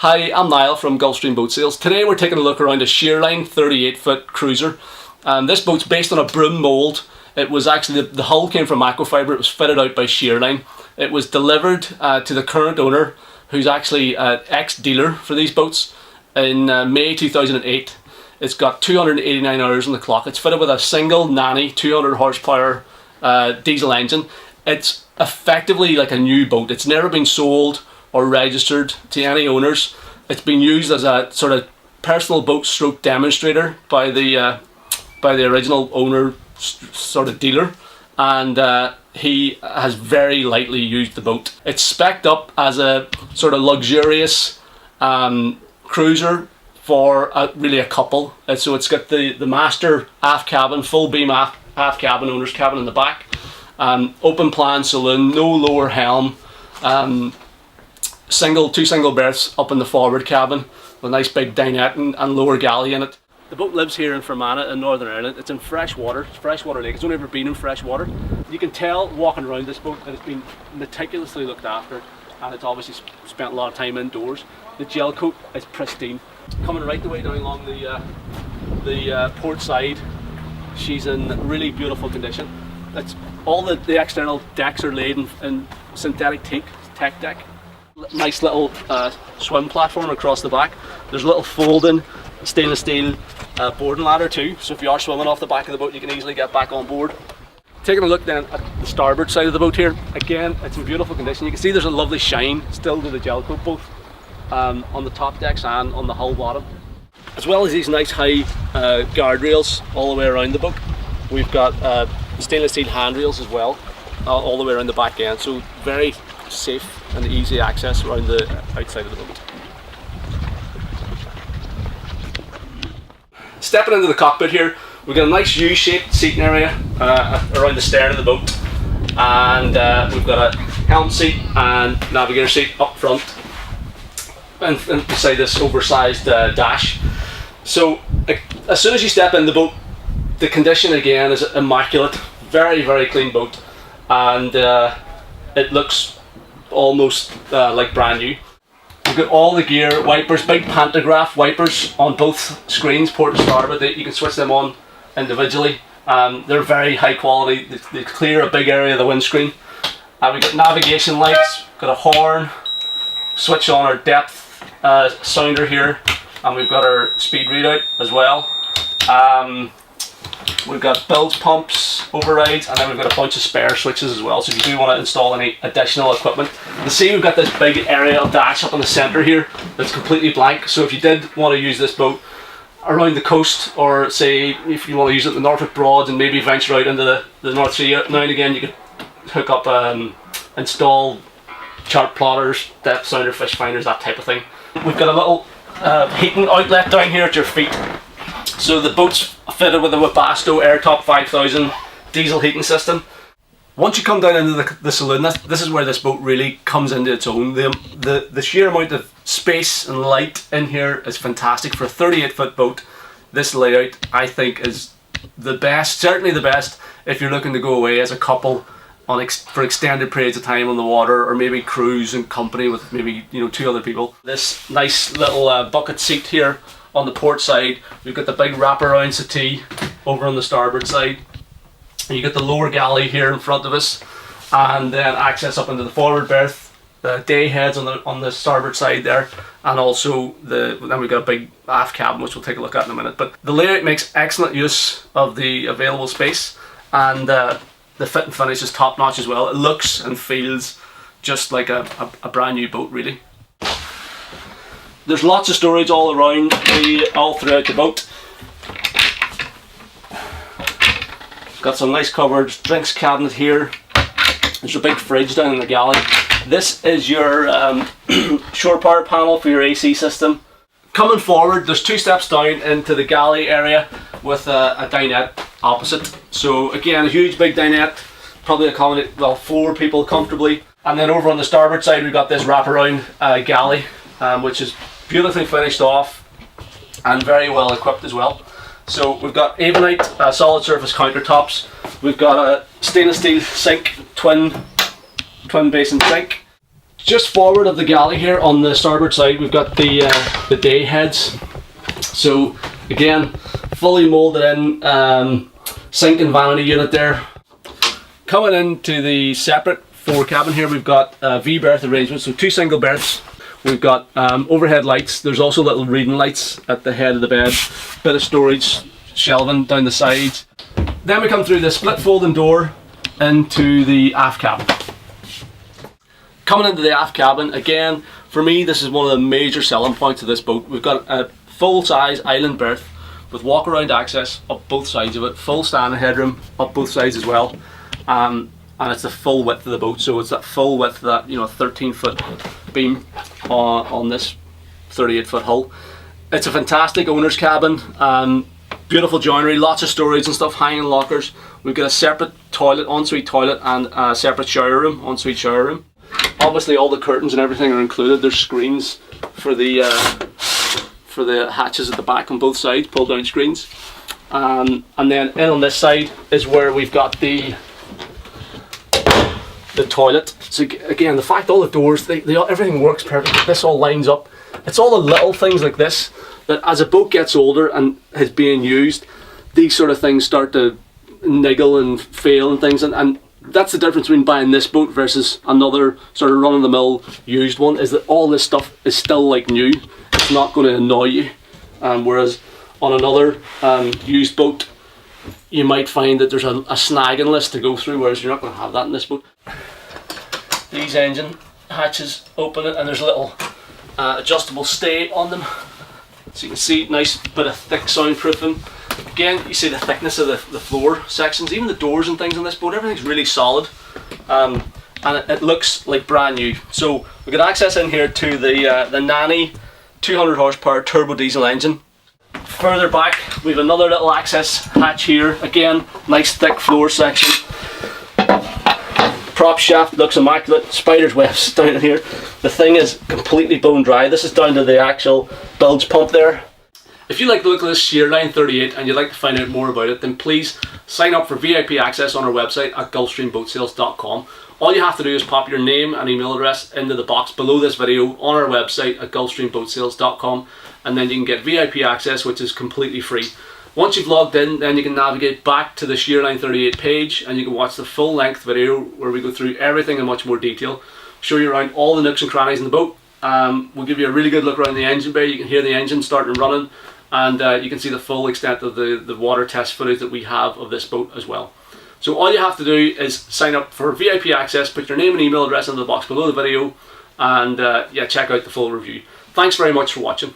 Hi, I'm Niall from Gulfstream Boat Sales. Today we're taking a look around a Sheerline 38-foot cruiser. This boat's based on a Broom mould. It was actually, the hull came from Aquafiber. It was fitted out by Sheerline. It was delivered to the current owner, who's actually an ex-dealer for these boats, in May 2008. It's got 289 hours on the clock. It's fitted with a single nanny 200 horsepower diesel engine. It's effectively like a new boat. It's never been sold or registered to any owners. It's been used as a sort of personal boat stroke demonstrator by the original owner sort of dealer, and he has very lightly used the boat. It's spec'd up as a sort of luxurious cruiser for really a couple. So it's got the master aft cabin, full beam aft cabin, owner's cabin in the back, open plan saloon, no lower helm, two single berths up in the forward cabin with a nice big dinette and lower galley in it. The boat lives here in Fermanagh in Northern Ireland. It's in freshwater, it's freshwater lake. It's only ever been in freshwater. You can tell walking around this boat that it's been meticulously looked after, and it's obviously spent a lot of time indoors. The gel coat is pristine. Coming right the way down along the port side, she's in really beautiful condition. It's all the external decks are laid in synthetic teak, tech deck. Nice little swim platform across the back. There's a little folding stainless steel boarding ladder too, so if you are swimming off the back of the boat you can easily get back on board. Taking a look then at the starboard side of the boat here, again it's in beautiful condition. You can see there's a lovely shine still to the gel coat, both on the top decks and on the hull bottom, as well as these nice high guardrails all the way around the boat. We've got stainless steel handrails as well all the way around the back end, so very safe and easy access around the outside of the boat. Stepping into the cockpit here, we've got a nice U-shaped seating area around the stern of the boat, and we've got a helm seat and navigator seat up front and beside this oversized dash. So as soon as you step in the boat, the condition again is immaculate. Very, very clean boat, and it looks almost like brand new. We've got all the gear, wipers, big pantograph wipers on both screens, port and starboard. You can switch them on individually. They're very high quality. They clear a big area of the windscreen. We've got navigation lights, got a horn, switch on our depth sounder here, and we've got our speed readout as well. We've got bilge pumps, overrides, and then we've got a bunch of spare switches as well, so if you do want to install any additional equipment. You see we've got this big aerial dash up in the centre here that's completely blank, so if you did want to use this boat around the coast, or say if you want to use it in the Norfolk Broads and maybe venture out into the North Sea now and again, you could hook up, install chart plotters, depth sounder, fish finders, that type of thing. We've got a little heating outlet down here at your feet. So the boat's fitted with a Webasto Airtop 5000 diesel heating system. Once you come down into the saloon, this is where this boat really comes into its own. The sheer amount of space and light in here is fantastic. For a 38-foot boat, this layout I think is the best, certainly the best if you're looking to go away as a couple for extended periods of time on the water, or maybe cruise in company with maybe two other people. This nice little bucket seat here on the port side. We've got the big wraparound settee over on the starboard side. And you get the lower galley here in front of us, and then access up into the forward berth, the day heads on the starboard side there, and also then we've got a big aft cabin, which we'll take a look at in a minute. But the layout makes excellent use of the available space, and the fit and finish is top notch as well. It looks and feels just like a brand new boat, really. There's lots of storage all throughout the boat. Got some nice cupboards, drinks cabinet here. There's a big fridge down in the galley. This is your shore power panel for your AC system. Coming forward, there's 2 steps down into the galley area with a dinette opposite. So again, a huge big dinette, probably accommodate 4 people comfortably. And then over on the starboard side, we've got this wraparound galley, which is beautifully finished off and very well equipped as well. So we've got Avonite solid surface countertops. We've got a stainless steel sink, twin basin sink. Just forward of the galley here on the starboard side, we've got the day heads. So again, fully moulded in, sink and vanity unit there. Coming into the separate fore cabin here, we've got V-berth arrangement, so 2 single berths. We've got overhead lights. There's also little reading lights at the head of the bed. Bit of storage, shelving down the sides. Then we come through the split folding door into the aft cabin. Coming into the aft cabin, again, for me this is one of the major selling points of this boat. We've got a full-size island berth with walk-around access up both sides of it, full standing headroom up both sides as well, and it's the full width of the boat, so it's that full width, that 13-foot beam on this 38-foot hull. It's a fantastic owner's cabin. Beautiful joinery, lots of storage and stuff, hanging lockers. We've got a separate toilet, ensuite toilet, and a separate shower room, ensuite shower room. Obviously all the curtains and everything are included. There's screens for the hatches at the back on both sides, pull down screens. And then in on this side is where we've got the toilet. So again, the fact all the doors, everything works perfectly. This all lines up. It's all the little things like this that as a boat gets older and is being used, these sort of things start to niggle and fail and things, and that's the difference between buying this boat versus another sort of run-of-the-mill used one, is that all this stuff is still like new. It's not going to annoy you, whereas on another used boat you might find that there's a snagging list to go through, whereas you're not going to have that in this boat. These engine hatches open it, and there's a little adjustable stay on them, so you can see nice bit of thick soundproofing. Again, you see the thickness of the floor sections, even the doors and things on this boat, everything's really solid, and it looks like brand new. So we got access in here to the Nanny 200 horsepower turbo diesel engine. Further back we have another little access hatch here, again nice thick floor section. Prop shaft looks immaculate, spider's webs down in here. The thing is completely bone dry. This is down to the actual bilge pump there. If you like the look of this Sheerline 38 and you'd like to find out more about it, then please sign up for VIP access on our website at gulfstreamboatsales.com. All you have to do is pop your name and email address into the box below this video on our website at gulfstreamboatsales.com, and then you can get VIP access, which is completely free. Once you've logged in, then you can navigate back to the Sheerline 38 page and you can watch the full length video where we go through everything in much more detail, show you around all the nooks and crannies in the boat. We'll give you a really good look around the engine bay. You can hear the engine starting and running, and you can see the full extent of the water test footage that we have of this boat as well. So all you have to do is sign up for VIP access, put your name and email address in the box below the video, and yeah, check out the full review. Thanks very much for watching.